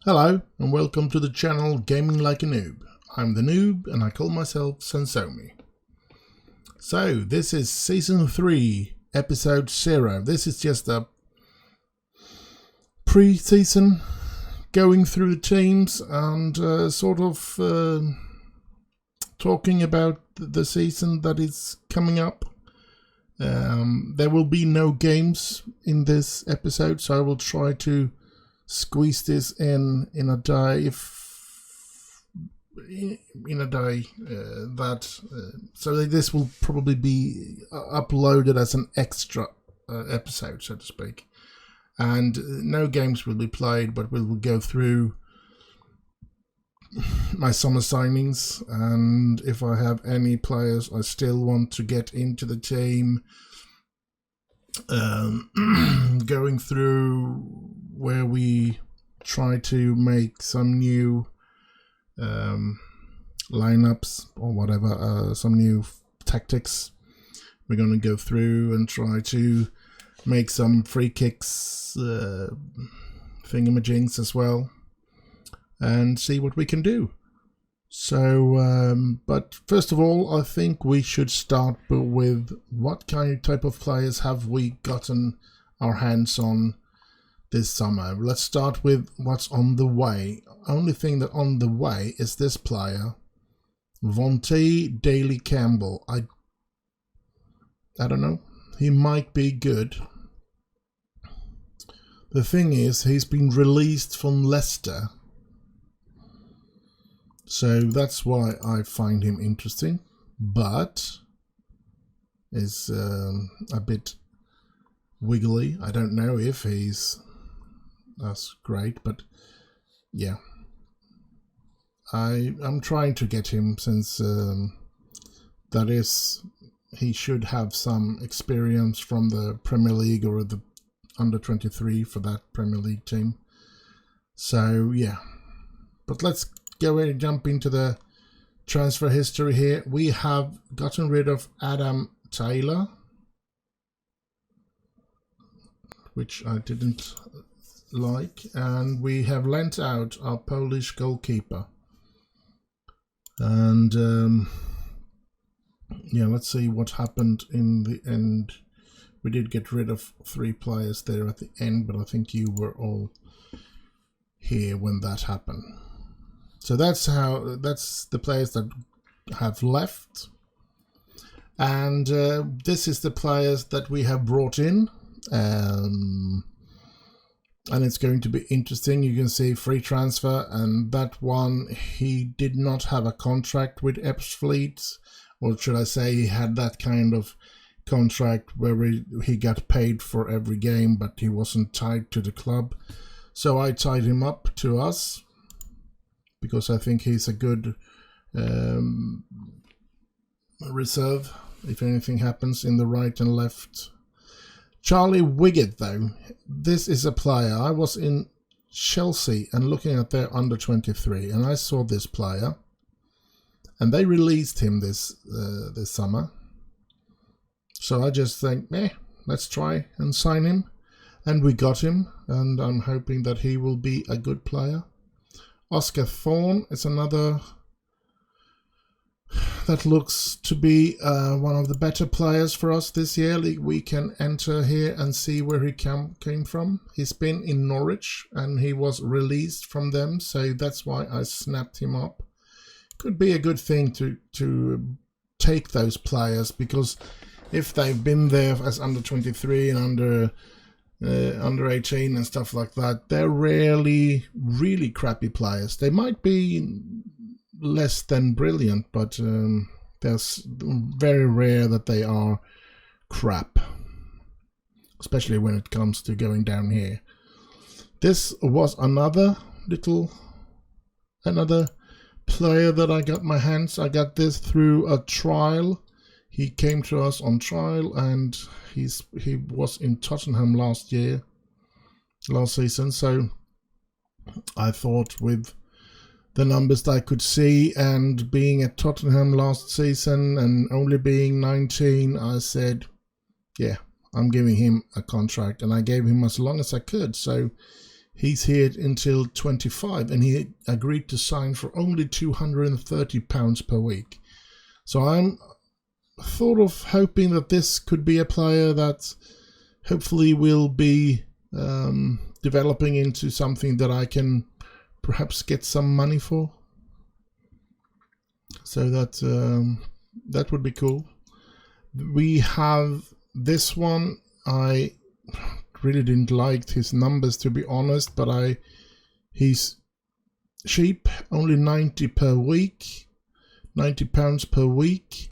Hello and welcome to the channel Gaming Like a Noob. I'm the Noob and I call myself Sensomi. So this is Season 3, Episode 0. This is just a pre-season going through the teams and talking about the season that is coming up. There will be no games in this episode, so I will try to squeeze this in a day, so this will probably be uploaded as an extra episode, so to speak. And no games will be played, but we will go through my summer signings, and if I have any players I still want to get into the team, going through where we try to make some new lineups or whatever, some new tactics. We're going to go through and try to make some free kicks thingamajigs as well, and see what we can do. So, but first of all, I think we should start with what type of players have we gotten our hands on this summer. Let's start with what's on the way. Only thing that on the way is this player, Vontae Daly Campbell. I don't know. He might be good. The thing is, he's been released from Leicester, so that's why I find him interesting, but is a bit wiggly. I don't know if that's great, but yeah, I'm trying to get him, since he should have some experience from the Premier League or the under 23 for that Premier League team. So yeah, but let's go ahead and jump into the transfer history here. We have gotten rid of Adam Taylor, which I didn't like, and we have lent out our Polish goalkeeper. And yeah, let's see what happened in the end. We did get rid of 3 players there at the end, but I think you were all here when that happened. So that's the players that have left, and this is the players that we have brought in, and it's going to be interesting. You can see free transfer, and that one, he did not have a contract with Ebbsfleet, or should I say he had that kind of contract where he got paid for every game, but he wasn't tied to the club. So I tied him up to us, because I think he's a good reserve if anything happens in the right and left. Charlie Wiggett, though, this is a player. I was in Chelsea and looking at their under 23, and I saw this player, and they released him this summer. So I just think, let's try and sign him, and we got him, and I'm hoping that he will be a good player. Oscar Thorne is another that looks to be one of the better players for us this year. We can enter here and see where he came from. He's been in Norwich and he was released from them, so that's why I snapped him up. Could be a good thing to take those players, because if they've been there as under 23 and under 18 and stuff like that, they're rarely really crappy players. They might be less than brilliant, but there's very rare that they are crap, especially when it comes to going down here. This was another player that I got my hands. I got this through a trial. He came to us on trial, and he was in Tottenham last season. So I thought, with the numbers that I could see, and being at Tottenham last season and only being 19, I said, yeah, I'm giving him a contract, and I gave him as long as I could. So he's here until 25, and he agreed to sign for only £230 per week. So I'm sort of hoping that this could be a player that hopefully will be developing into something that I can perhaps get some money for. So that would be cool. We have this one. I really didn't like his numbers, to be honest, but he's cheap, only 90 per week, £90 per week,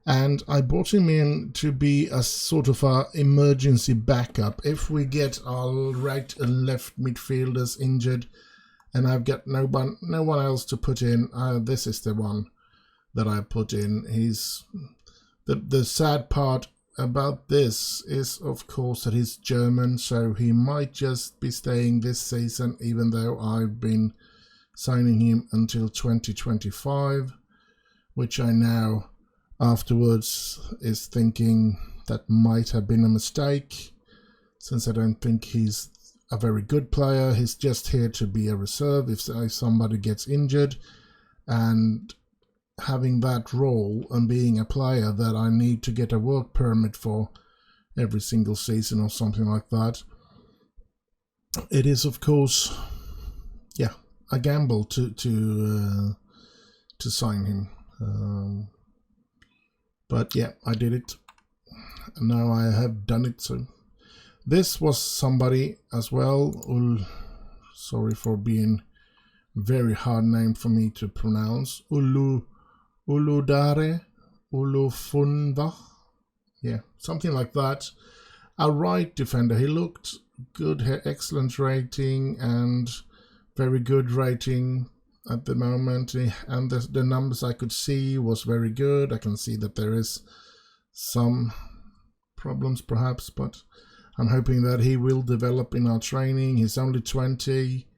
and I brought him in to be a sort of a emergency backup if we get our right and left midfielders injured and I've got no one else to put in. This is the one that I put in. He's the sad part about this is, of course, that he's German, so he might just be staying this season, even though I've been signing him until 2025, which I now afterwards is thinking that might have been a mistake, since I don't think he's a very good player. He's just here to be a reserve if somebody gets injured, and having that role and being a player that I need to get a work permit for every single season or something like that, it is, of course, yeah, a gamble to sign him. But yeah, I did it. Now I have done it. So this was somebody as well. Sorry for being very hard name for me to pronounce. Uludare, Ulufunda, yeah, something like that. A right defender. He looked good, excellent rating and very good rating at the moment. And the numbers I could see was very good. I can see that there is some problems perhaps, but I'm hoping that he will develop in our training. He's only 20,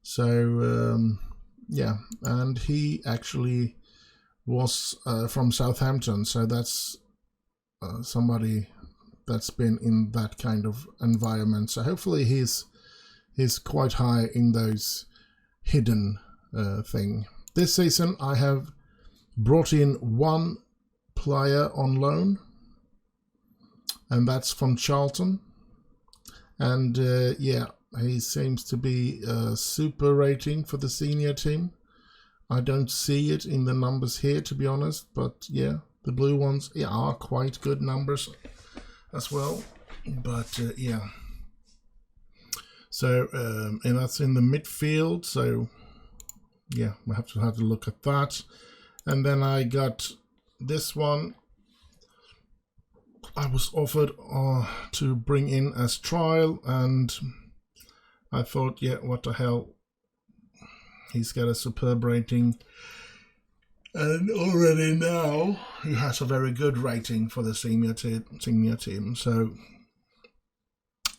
so yeah, and he actually was from Southampton, so that's somebody that's been in that kind of environment. So hopefully he's quite high in those hidden thing. This season I have brought in one player on loan, and that's from Charlton, and yeah, he seems to be a super rating for the senior team. I don't see it in the numbers here, to be honest, but yeah, the blue ones, yeah, are quite good numbers as well. But yeah, so and that's in the midfield. So yeah, we have to have a look at that. And then I got this one. I was offered to bring in as trial, and I thought, yeah, what the hell. He's got a superb rating, and already now he has a very good rating for the senior team. So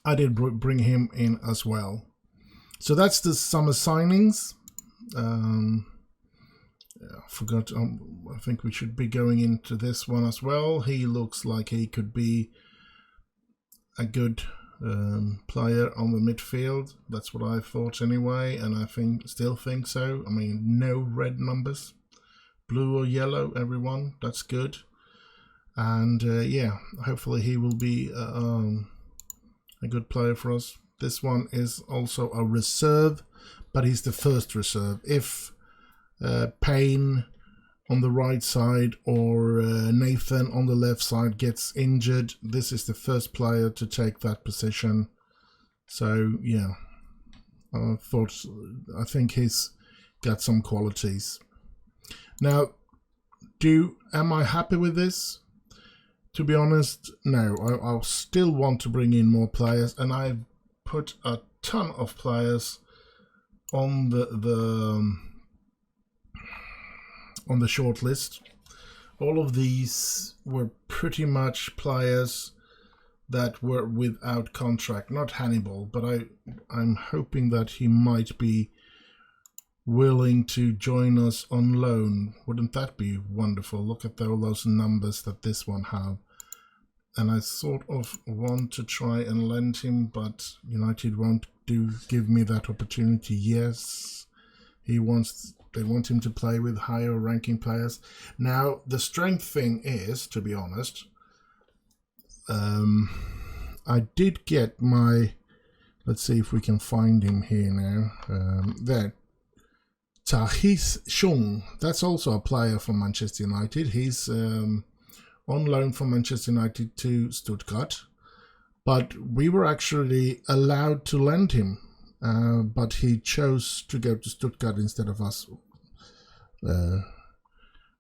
I did bring him in as well. So that's the summer signings. I forgot. I think we should be going into this one as well. He looks like he could be a good player on the midfield. That's what I thought anyway, and I still think so. I mean, no red numbers, blue or yellow, everyone. That's good. And yeah, hopefully he will be a good player for us. This one is also a reserve, but he's the first reserve. If Payne on the right side or Nathan on the left side gets injured, this is the first player to take that position. So yeah, I think he's got some qualities. Now, am I happy with this? To be honest, no. I'll still want to bring in more players, and I've put a ton of players on on the short list. All of these were pretty much players that were without contract. Not Hannibal, but I'm hoping that he might be willing to join us on loan. Wouldn't that be wonderful? Look at all those numbers that this one have. And I sort of want to try and lend him, but United won't do give me that opportunity. Yes, they want him to play with higher ranking players. Now, the strength thing is, to be honest, I did get my, let's see if we can find him here now. There, Tahis Chung, that's also a player from Manchester United. He's on loan from Manchester United to Stuttgart, but we were actually allowed to lend him, but he chose to go to Stuttgart instead of us.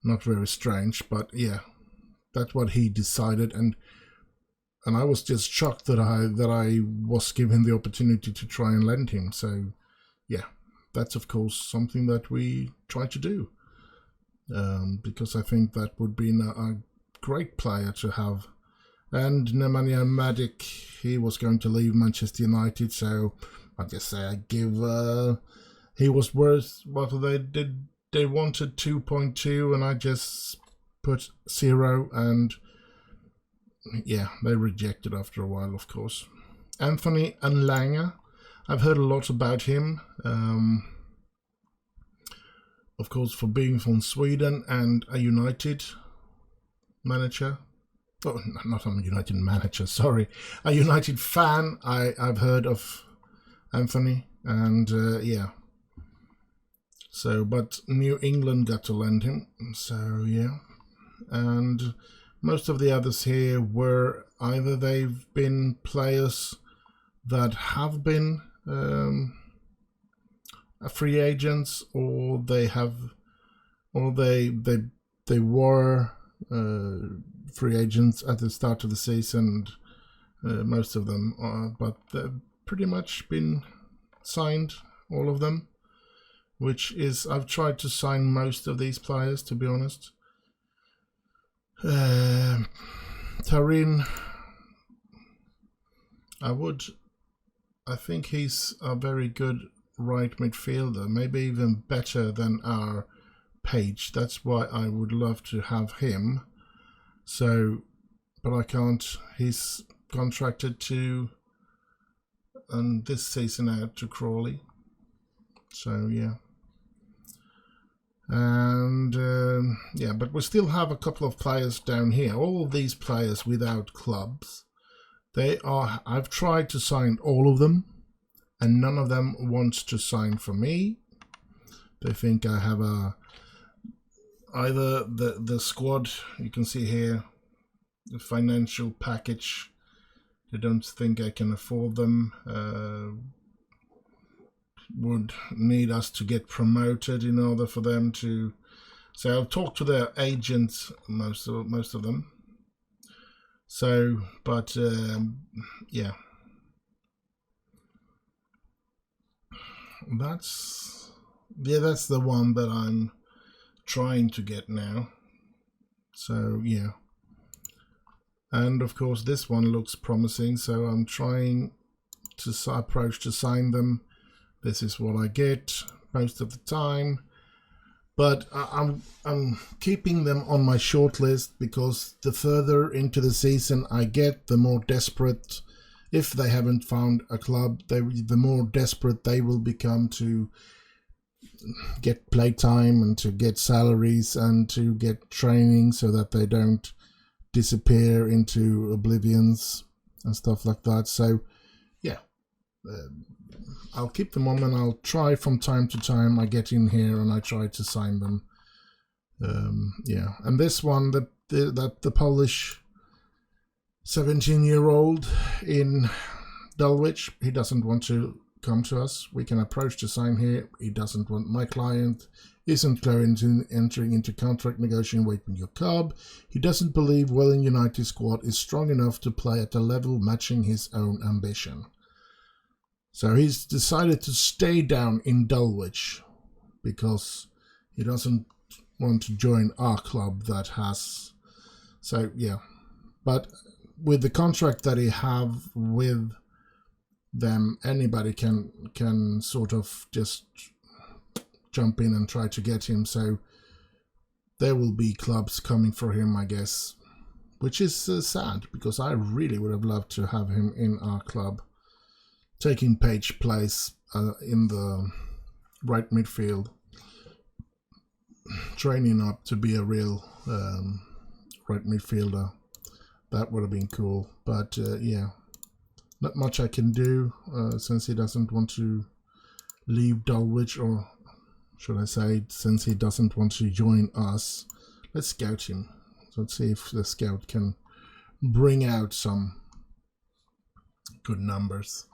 Not very strange, but yeah, that's what he decided, and I was just shocked that I was given the opportunity to try and lend him. So yeah, that's of course something that we try to do, because I think that would be a great player to have. And Nemanja Matic, he was going to leave Manchester United, so I just say I give. He was worth what they did. They wanted 2.2, and I just put 0, and yeah, they rejected after a while, of course. Anthony Anlanger, I've heard a lot about him, of course, for being from Sweden and a United manager. Oh, not a United manager, sorry. A United fan. I've heard of Anthony, and yeah. So, but New England got to lend him, so yeah. And most of the others here were either they've been players that have been free agents, or they were free agents at the start of the season. Most of them, but they've pretty much been signed, all of them. Which is, I've tried to sign most of these players, to be honest. Tarin, I think he's a very good right midfielder, maybe even better than our Page. That's why I would love to have him. So, but I can't. He's contracted to, and this season out to Crawley. So yeah. And yeah, but we still have a couple of players down here. All of these players without clubs. I've tried to sign all of them, and none of them wants to sign for me. They think I have either the squad, you can see here, the financial package. They don't think I can afford them. Would need us to get promoted in order for them to. So I've talked to their agents, most of them. So, but yeah, that's the one that I'm trying to get now. So yeah, and of course this one looks promising. So I'm trying to approach to sign them. This is what I get most of the time, but I'm keeping them on my short list, because the further into the season I get, the more desperate, if they haven't found a club, the more desperate they will become to get playtime and to get salaries and to get training, so that they don't disappear into oblivions and stuff like that. So yeah. I'll keep them on, and I'll try from time to time. I get in here and I try to sign them. Yeah, and this one, the Polish 17-year-old in Dulwich, he doesn't want to come to us. We can approach to sign here. He doesn't want. My client isn't currently entering into contract negotiation with your club. He doesn't believe Welling United squad is strong enough to play at a level matching his own ambition. So he's decided to stay down in Dulwich because he doesn't want to join our club that has. So yeah, but with the contract that he have with them, anybody can sort of just jump in and try to get him. So there will be clubs coming for him, I guess, which is sad, because I really would have loved to have him in our club. taking Page place in the right midfield, training up to be a real right midfielder. That would have been cool, but yeah, not much I can do since he doesn't want to leave Dulwich, or should I say, since he doesn't want to join us. Let's scout him. Let's see if the scout can bring out some good numbers.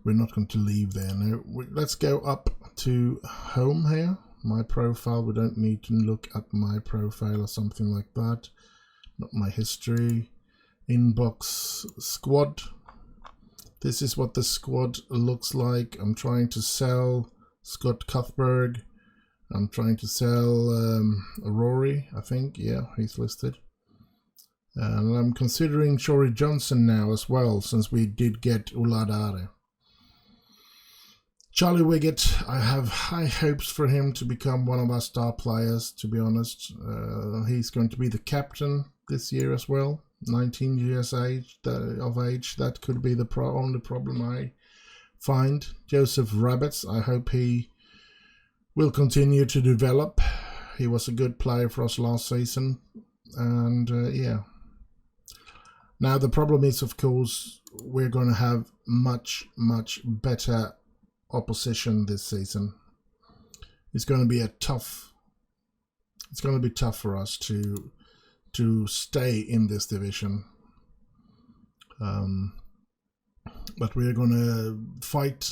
We're not going to leave there. No, let's go up to home here. My profile. We don't need to look at my profile or something like that. Not my history. Inbox squad. This is what the squad looks like. I'm trying to sell Scott Cuthberg. I'm trying to sell Rory, I think. Yeah, he's listed. And I'm considering Shory Johnson now as well, since we did get Uladare. Charlie Wiggett, I have high hopes for him to become one of our star players, to be honest. He's going to be the captain this year as well. 19 years of age. That could be the only problem I find. Joseph Rabbits, I hope he will continue to develop. He was a good player for us last season. And yeah. Now the problem is, of course, we're going to have much better opposition this season. It's going to be tough for us to stay in this division. But we're going to fight.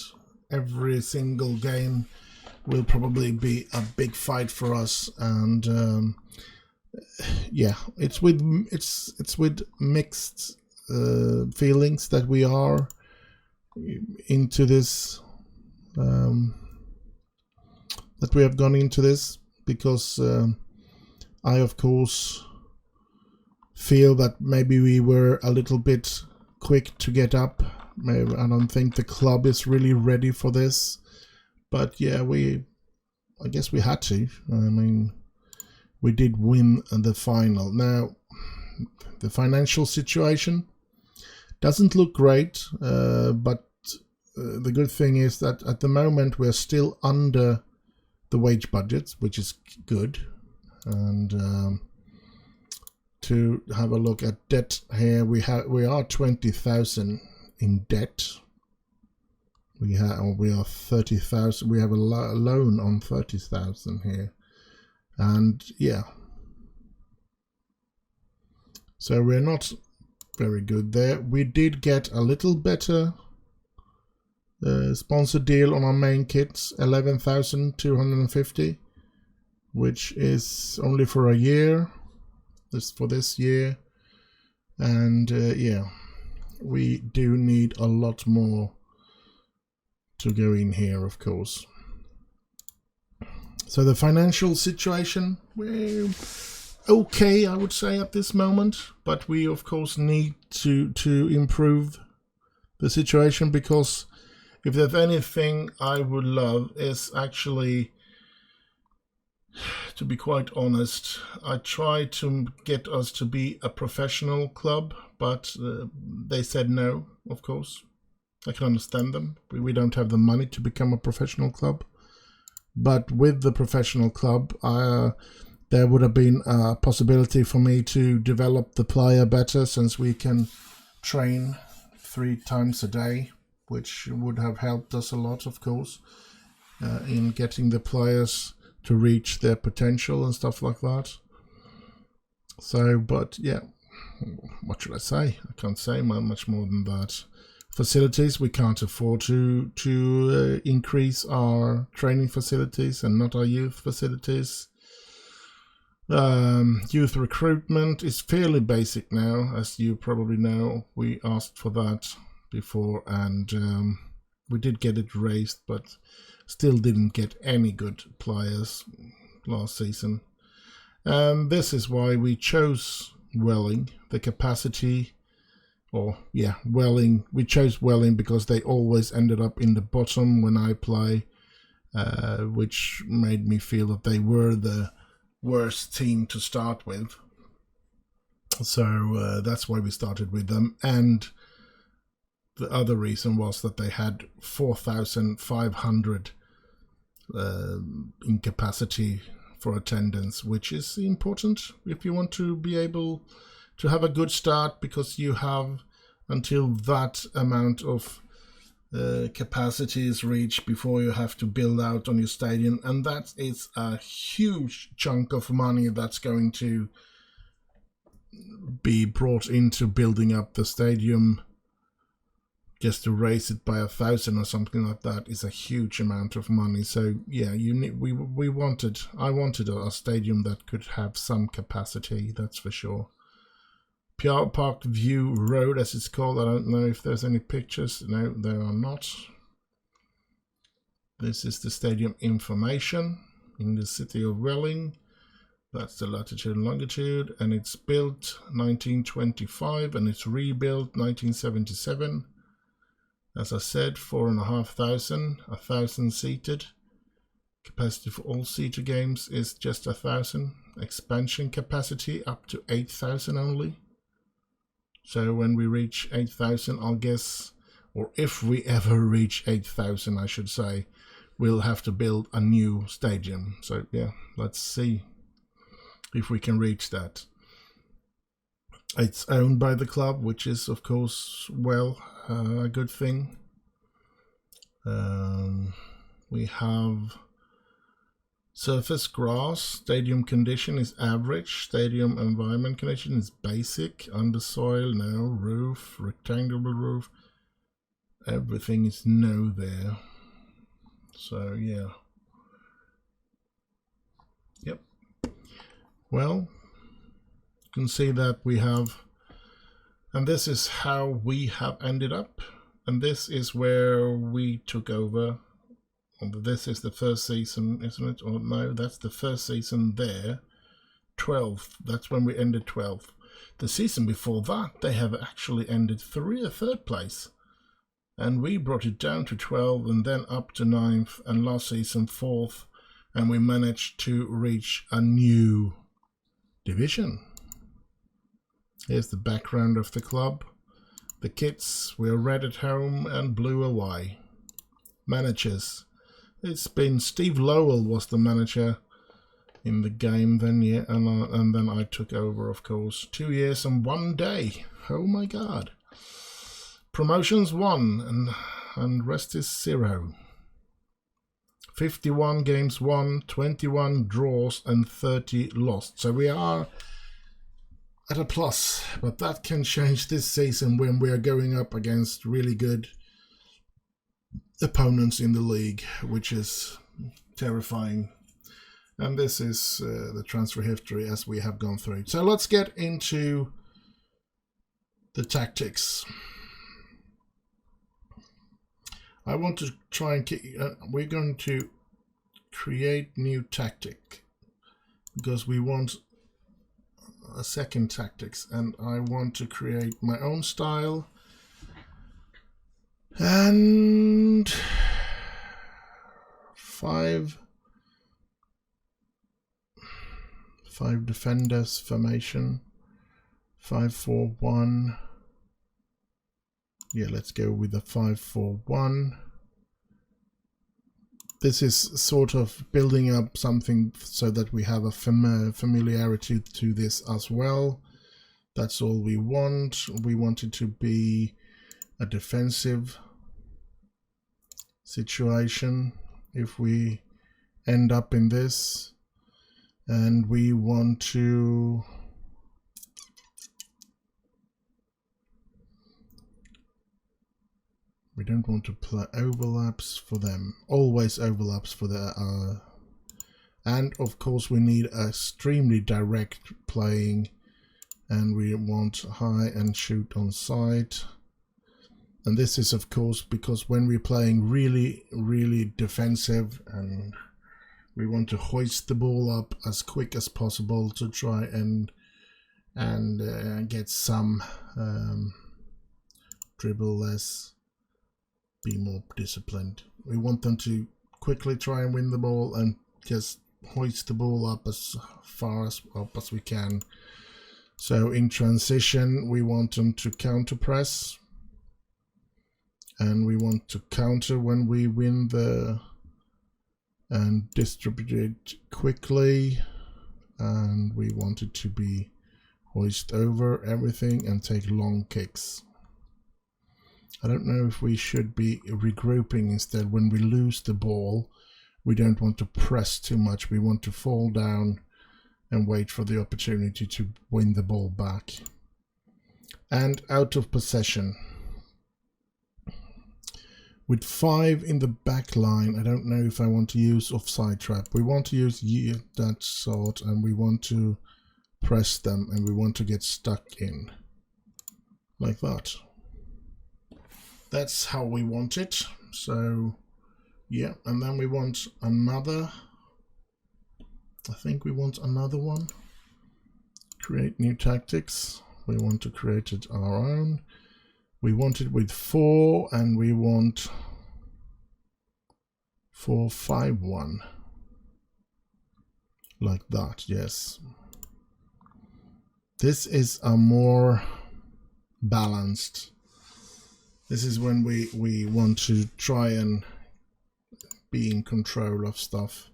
Every single game will probably be a big fight for us, and yeah, it's with mixed feelings that we are into this, that we have gone into this, because I of course feel that maybe we were a little bit quick to get up. Maybe I don't think the club is really ready for this, but yeah, I guess we had to. I mean, we did win the final. Now, the financial situation doesn't look great, but the good thing is that at the moment we're still under the wage budget, which is good. And to have a look at debt here, we are 20,000 in debt. We are 30,000. We have a loan on 30,000 here. And yeah, so we're not very good there. We did get a little better sponsor deal on our main kits, 11,250, which is only for a year. For this year, and yeah, we do need a lot more to go in here, of course. So the financial situation, we're okay, I would say, at this moment, but we of course need to improve the situation, because if there's anything I would love is actually, to be quite honest, I tried to get us to be a professional club, but they said no, of course. I can understand them. We don't have the money to become a professional club. But with the professional club, there would have been a possibility for me to develop the player better, since we can train 3 times a day, which would have helped us a lot, of course, in getting the players to reach their potential and stuff like that. So, but yeah, what should I say? I can't say much more than that. Facilities, we can't afford to increase our training facilities and not our youth facilities. Youth recruitment is fairly basic now, as you probably know. We asked for that before, and we did get it raised, but still didn't get any good players last season. And this is why we chose Welling. The capacity, Welling. We chose Welling because they always ended up in the bottom when I play, which made me feel that they were the worst team to start with. So that's why we started with them. And the other reason was that they had 4,500 in capacity for attendance, which is important if you want to be able to have a good start, because you have until that amount of capacity is reached before you have to build out on your stadium, and that is a huge chunk of money that's going to be brought into building up the stadium. Just to raise it by 1,000 or something like that is a huge amount of money. So yeah, I wanted a stadium that could have some capacity, that's for sure. PR Park View Road, as it's called. I don't know if there's any pictures. No, there are not. This is the stadium information in the city of Welling. That's the latitude and longitude, and it's built 1925 and it's rebuilt 1977. As I said, 4,500, 1,000 seated. Capacity for all seater games is just 1,000. Expansion capacity up to 8,000 only. So when we reach 8,000, I'll guess, or if we ever reach 8,000, I should say, we'll have to build a new stadium. So yeah, let's see if we can reach that. It's owned by the club, which is of course, well, a good thing. We have surface grass. Stadium condition is average. Stadium environment condition is basic. Undersoil, no. Roof, rectangular roof. Everything is no there. So yeah. Yep. Well, you can see that we have, and this is how we have ended up, and this is where we took over. This is the first season, isn't it? Or no, that's the first season there. 12th, that's when we ended 12th. The season before that, they have actually ended third place. And we brought it down to 12 and then up to 9th, and last season 4th. And we managed to reach a new division. Here's the background of the club. The kits were red at home and blue away. Managers. It's been Steve Lowell was the manager in the game then, yeah, and then I took over, of course. 2 years and 1 day. Oh my God. Promotions 1 and rest is 0. 51 games won, 21 draws and 30 lost. So we are at a plus, but that can change this season when we are going up against really good opponents in the league, which is terrifying. And this is the transfer history as we have gone through. So let's get into the tactics. I want to try and we're going to create new tactic because we want a second tactics, and I want to create my own style. And 5 defenders formation, 5-4-1. Yeah, let's go with the 5-4-1. This is sort of building up something so that we have a familiarity to this as well. That's all we want. We want it to be a defensive situation if we end up in this, and we want to we don't want to play overlaps for them, always overlaps for the and of course we need extremely direct playing, and we want high and shoot on sight. And this is of course because when we're playing really defensive and we want to hoist the ball up as quick as possible to try and get some dribble less, be more disciplined. We want them to quickly try and win the ball and just hoist the ball up as far up as we can. So in transition we want them to counter press. and we want to counter when we win and distribute it quickly, and we want it to be hoist over everything and take long kicks. I don't know if we should be regrouping instead. When we lose the ball, we don't want to press too much. We want to fall down and wait for the opportunity to win the ball back. And out of possession. With 5 in the back line, I don't know if I want to use offside trap. We want to use that sort, and we want to press them, and we want to get stuck in. Like that. That's how we want it. So, yeah, and then we want another. I think we want another one. Create new tactics. We want to create it our own. We want it with 4, and we want 4-5-1. Like that, yes. This is a more balanced. This is when we want to try and be in control of stuff.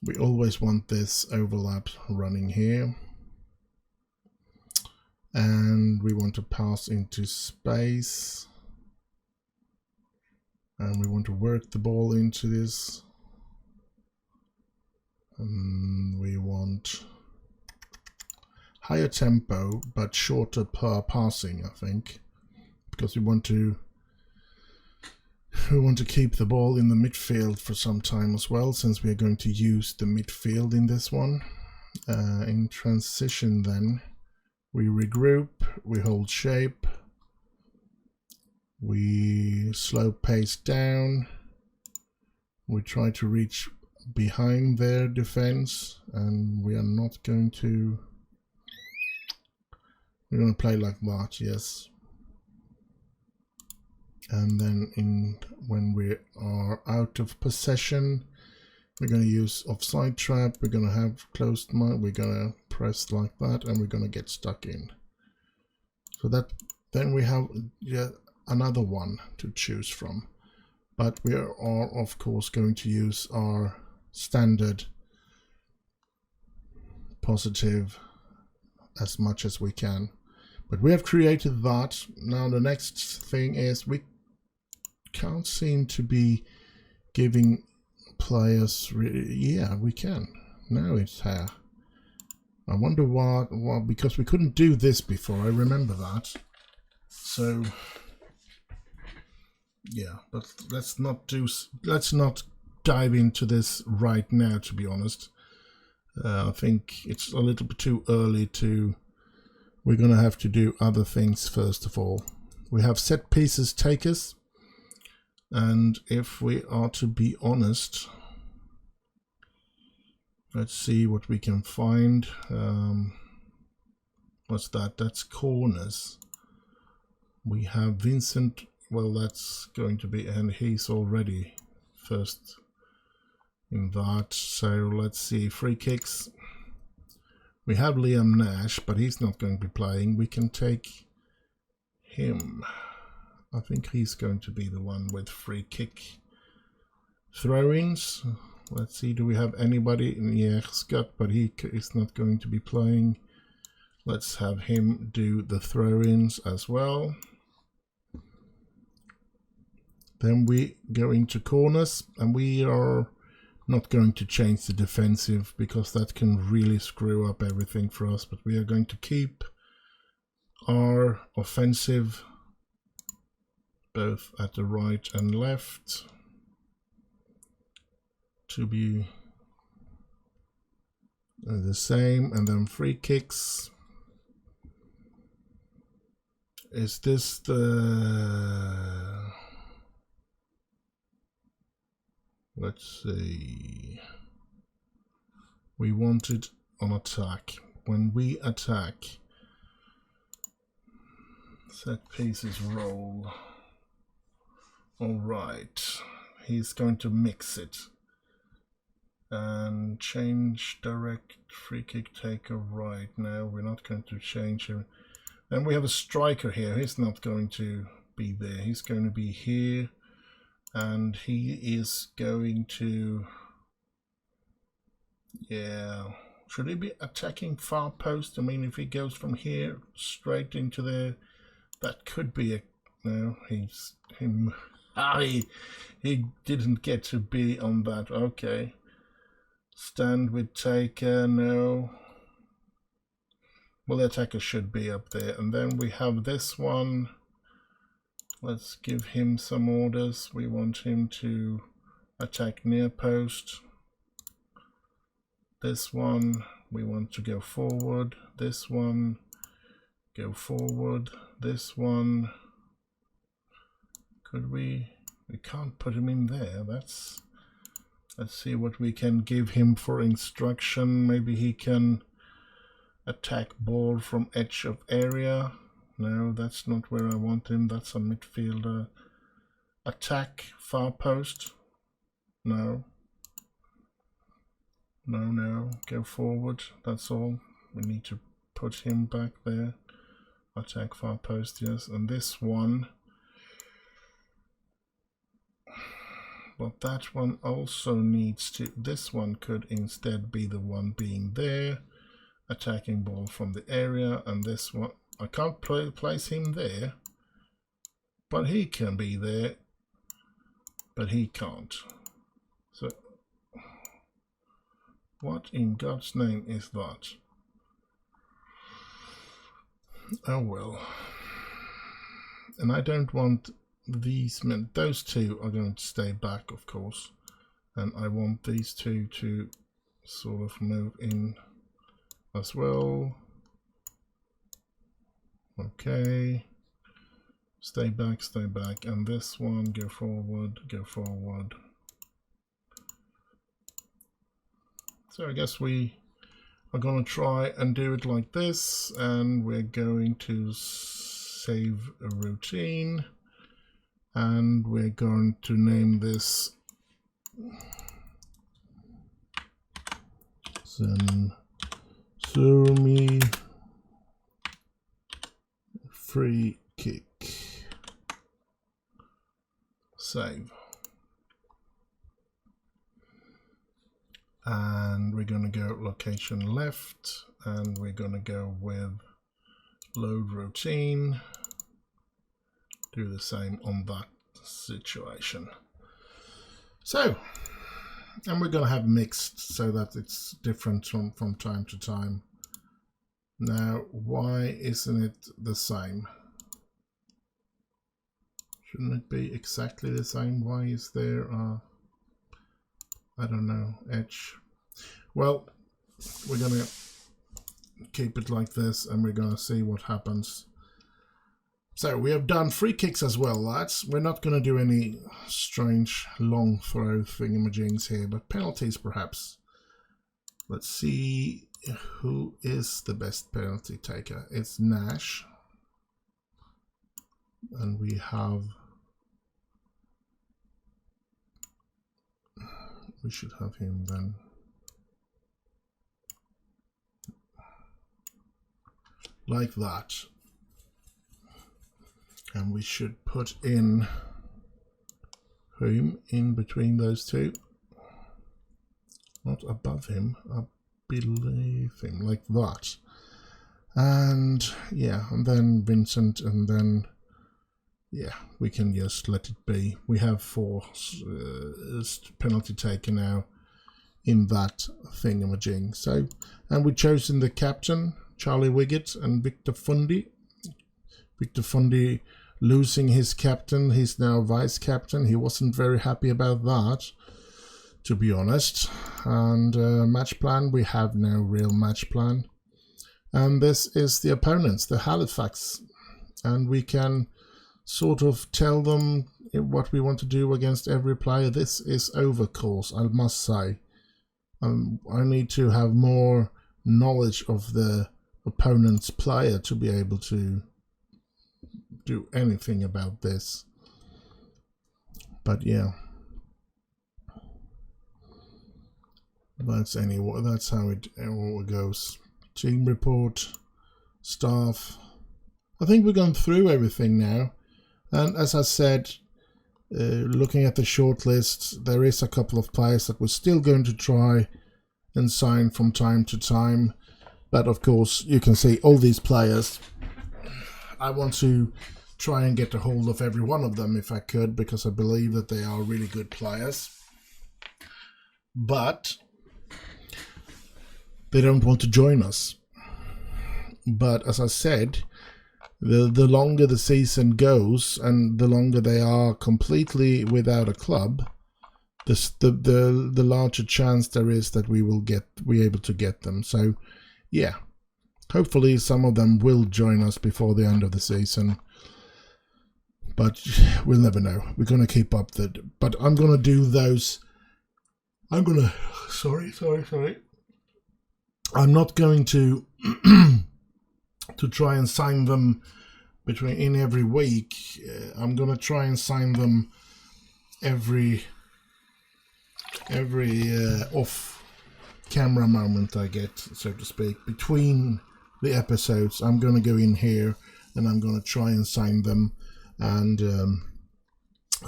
We always want this overlap running here. And we want to pass into space. And we want to work the ball into this. And we want higher tempo, but shorter per passing, I think. Because we want to keep the ball in the midfield for some time as well, since we are going to use the midfield in this one. In transition then, we regroup, we hold shape, we slow pace down, we try to reach behind their defense, and we are not going to, we're going to play like that, yes. And then when we are out of possession, we're going to use offside trap, we're going to have closed mind, we're going to press like that, and we're going to get stuck in. So that then we have another one to choose from. But we are of course going to use our standard positive as much as we can. But we have created that. Now the next thing is we can't seem to be giving players, yeah, we can. Now it's here. I wonder what, because we couldn't do this before, I remember that. So, yeah, but let's not dive into this right now, to be honest. I think it's a little bit too early to, we're going to have to do other things first of all. We have set pieces takers. And if we are to be honest, let's see what we can find. What's that? That's corners. We have Vincent. Well, that's going to be, and he's already first in that. So let's see, free kicks. We have Liam Nash, but he's not going to be playing. We can take him. I think he's going to be the one with free kick throw-ins. Let's see, do we have anybody? Yeah, Scott, but he is not going to be playing. Let's have him do the throw-ins as well. Then we go into corners, and we are not going to change the defensive because that can really screw up everything for us, but we are going to keep our offensive both at the right and left to be the same. And then free kicks, is this the, let's see, we want it on attack. When we attack, set pieces roll. All right, he's going to mix it and change direct free kick taker right now. We're not going to change him. Then we have a striker here. He's not going to be there. He's going to be here, and he is going to, yeah, should he be attacking far post? I mean, if he goes from here straight into there, that could be a, no, he didn't get to be on that. Okay, stand with taker, no. Well, the attacker should be up there. And then we have this one. Let's give him some orders. We want him to attack near post. This one, we want to go forward. This one, go forward. This one, could we can't put him in there. Let's see what we can give him for instruction. Maybe he can attack ball from edge of area. No, that's not where I want him. That's a midfielder. Attack far post. No. No. Go forward. That's all. We need to put him back there. Attack far post, yes. And this one. But that one also needs to. This one could instead be the one being there. Attacking ball from the area, and this one I can't place him there, but he can be there, but he can't. So what in God's name is that? Oh well. And I don't want these men. Those two are going to stay back, of course, and I want these two to sort of move in as well. Okay, stay back, and this one, go forward. So I guess we are going to try and do it like this, and we're going to save a routine, and we're going to name this Sumi free kick. Save. And we're going to go location left, and we're going to go with load routine. Do the same on that situation. So, and we're going to have mixed so that it's different from time to time. Now, why isn't it the same? Shouldn't it be exactly the same? Why is there a, I don't know, edge? Well, we're going to keep it like this, and we're going to see what happens. So we have done free kicks as well, lads. We're not going to do any strange long throw thingamajigs here, but penalties perhaps. Let's see who is the best penalty taker. It's Nash. And we should have him then. Like that. And we should put in whom in between those two. Not above him, beneath him, like that. And yeah, and then Vincent, and then yeah, we can just let it be. We have 4 penalty taker now in that thingamajig. So, and we've chosen the captain, Charlie Wiggett and Victor Fundy. Victor Fundy losing his captain, he's now vice captain. He wasn't very happy about that, to be honest. And match plan, we have no real match plan. And this is the opponents, the Halifax. And we can sort of tell them what we want to do against every player. This is overcourse, I must say. I need to have more knowledge of the opponent's player to be able to do anything about this. But yeah, that's how it all goes. Team report, staff. I think we've gone through everything now. And as I said, looking at the shortlist, there is a couple of players that we're still going to try and sign from time to time. But of course, you can see all these players. I want to try and get a hold of every one of them if I could, because I believe that they are really good players. But they don't want to join us. But as I said, the longer the season goes and the longer they are completely without a club, the larger chance there is that we're able to get them. So yeah, hopefully some of them will join us before the end of the season, but we'll never know. We're going to keep up but I'm going to do those. I'm going to sorry I'm not going to to try and sign them in every week. I'm going to try and sign them every off camera moment I get, so to speak, between the episodes. I'm going to go in here and I'm going to try and sign them and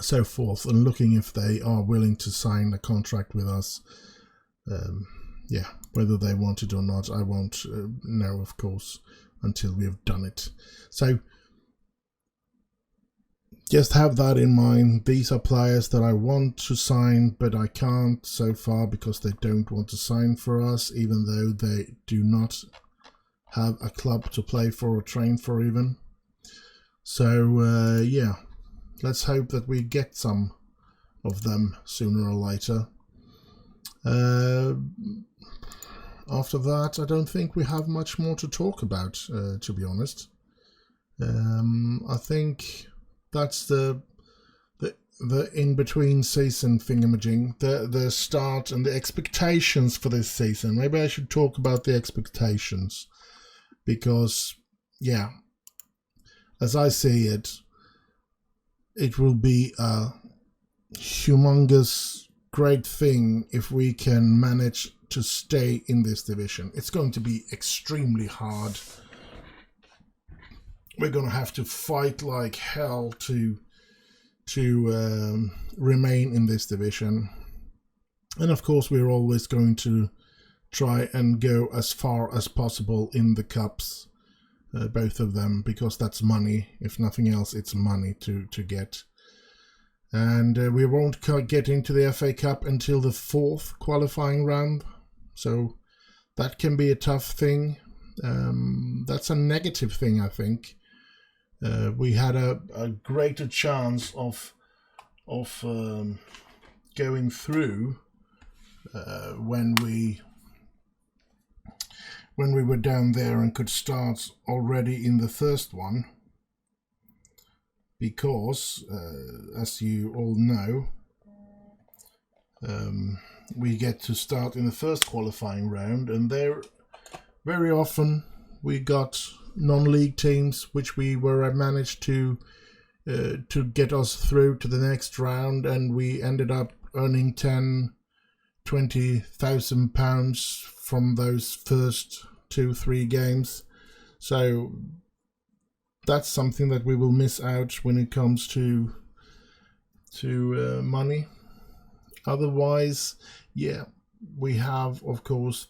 so forth, and looking if they are willing to sign a contract with us. Yeah, whether they want it or not, I won't know, of course, until we have done it. So just have that in mind. These are players that I want to sign, but I can't so far because they don't want to sign for us, even though they do not have a club to play for or train for even. So yeah, let's hope that we get some of them sooner or later. After that, I don't think we have much more to talk about, to be honest. I think that's the in-between season thingamajig, the start and the expectations for this season. Maybe I should talk about the expectations, because yeah, as I see it, it will be a humongous great thing if we can manage to stay in this division. It's going to be extremely hard. We're going to have to fight like hell to remain in this division. And of course, we're always going to try and go as far as possible in the cups, both of them, because that's money. If nothing else, it's money to get. And we won't get into the FA Cup until the 4th qualifying round. So that can be a tough thing. That's a negative thing, I think. We had a greater chance of going through when we were down there and could start already in the first one, because as you all know, we get to start in the first qualifying round, and there very often we got non-league teams which we were managed to get us through to the next round, and we ended up earning £20,000 from those first 2-3 games. So that's something that we will miss out when it comes to money. Otherwise, yeah, we have, of course,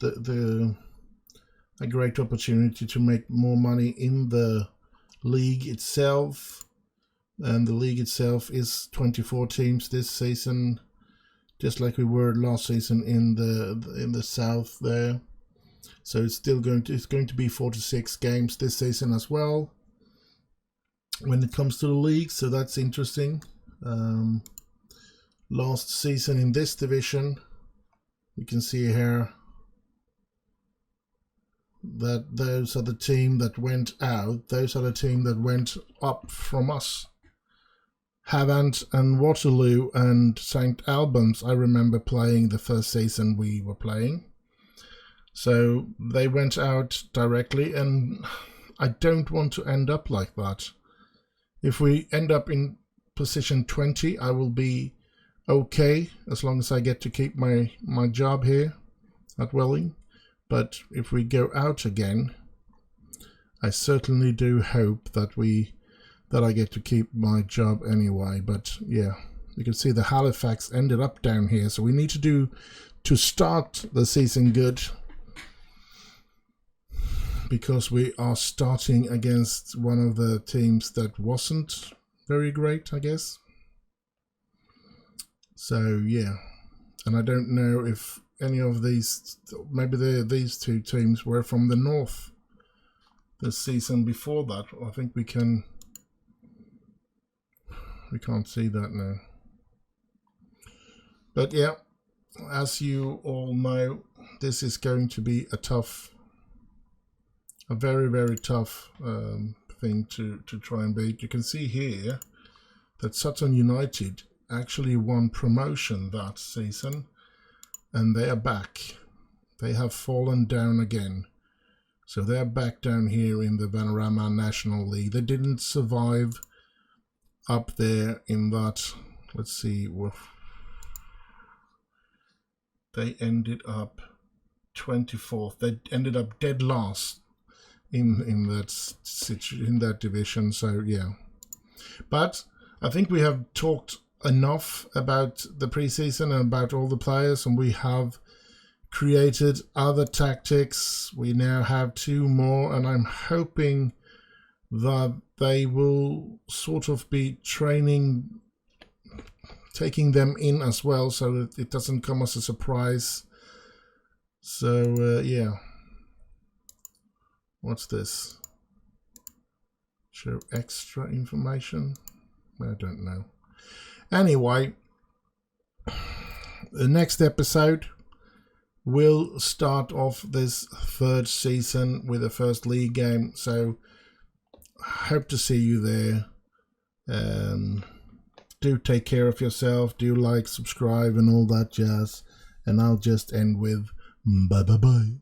a great opportunity to make more money in the league itself. And the league itself is 24 teams this season, just like we were last season in the south there. So it's going to be 46 games this season as well when it comes to the league. So that's interesting. Last season in this division, you can see here that those are the team that went out. Those are the team that went up from us. Havant and Waterloo and St. Albans, I remember playing the first season we were playing. So they went out directly, and I don't want to end up like that. If we end up in position 20, I will be okay, as long as I get to keep my job here at Welling. But if we go out again, I certainly do hope that that I get to keep my job anyway. But yeah, you can see the Halifax ended up down here, so we need to start the season good, because we are starting against one of the teams that wasn't very great, I guess. So yeah, and I don't know if any of these, maybe these two teams were from the north this season before that. I think we can't see that now. But yeah, as you all know, this is going to be a very, very tough thing to try and beat. You can see here that Sutton United actually won promotion that season, and they are back. They have fallen down again. So they're back down here in the Vanarama National League. They didn't survive up there in that, let's see, they ended up 24th. They ended up dead last in that division. So yeah, but I think we have talked enough about the preseason and about all the players, and we have created other tactics. We now have 2 more, and I'm hoping that they will sort of be taking them in as well, so that it doesn't come as a surprise. So yeah, what's this? Show extra information? I don't know. Anyway, the next episode will start off this 3rd season with the first league game. So hope to see you there. Do take care of yourself. Do like, subscribe, and all that jazz. And I'll just end with bye bye bye.